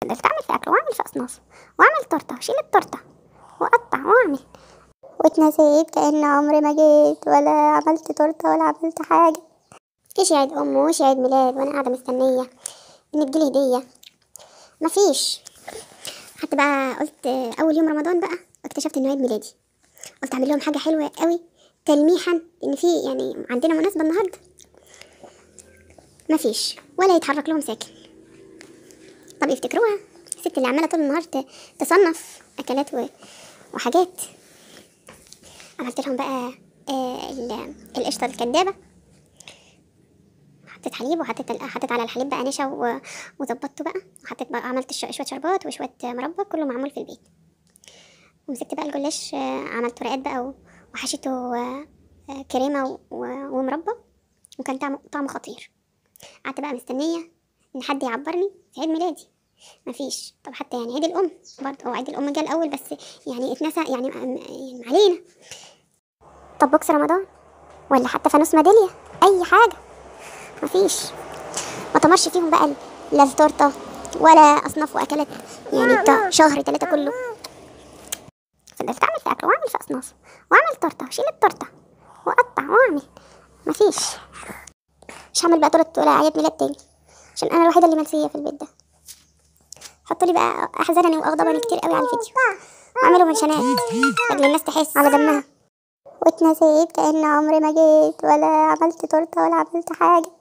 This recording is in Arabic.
فضلت اعمل في اكل واعمل في اصناف واعمل تورته واشيل التورته واقطع واعمل، واتنسيت كأن عمري ما جيت ولا عملت تورته ولا عملت حاجه. ايش عيد ام وايش عيد ميلاد وانا قاعده مستنيه ان تجيلي هديه؟ مفيش. حتى بقى قلت اول يوم رمضان بقى اكتشفت انه عيد ميلادي، قلت اعمل لهم حاجه حلوه قوي تلميحا ان في يعني عندنا مناسبه النهارده. مفيش ولا يتحرك لهم ساكن. طب يفتكروها الست اللي عماله طول النهار تصنف اكلات وحاجات. عملت لهم بقى القشطه الكدابه، حطيت حليب حطيت على الحليب بقى نشا وظبطته بقى، وحطيت بقى عملت شويه شربات وشويه مربى كله معمول في البيت. ومسكت بقى الجلاش عملت رقات بقى وحشيته كريمه ومربى، وكان طعمه خطير. قعدت بقى مستنيه ان حد يعبرني في عيد ميلادي، مفيش. طب حتى يعني عيد الام برضه، هو عيد الام جه الاول بس يعني اتنسى يعني علينا. طب بوكس رمضان ولا حتى فانوس ميداليه اي حاجه؟ مفيش. ما طمرش فيهم بقى لا التورته ولا اصناف واكلات يعني بتاع شهر 3 كله. فضلت اعمل في اكل واعمل في اصناف واعمل تورته واشيل التورته واقطع واعمل، مفيش. مش هعمل بقى تورته ولا عيد ميلاد تاني عشان انا الوحيده اللي منسيه في البيت ده. حطوا لي بقى احزانني واغضبني كتير قوي على الفيديو، واعملوا منشنات لاجل الناس تحس على دمها. واتنسيت كأن عمري ما جيت ولا عملت تورته ولا عملت حاجه.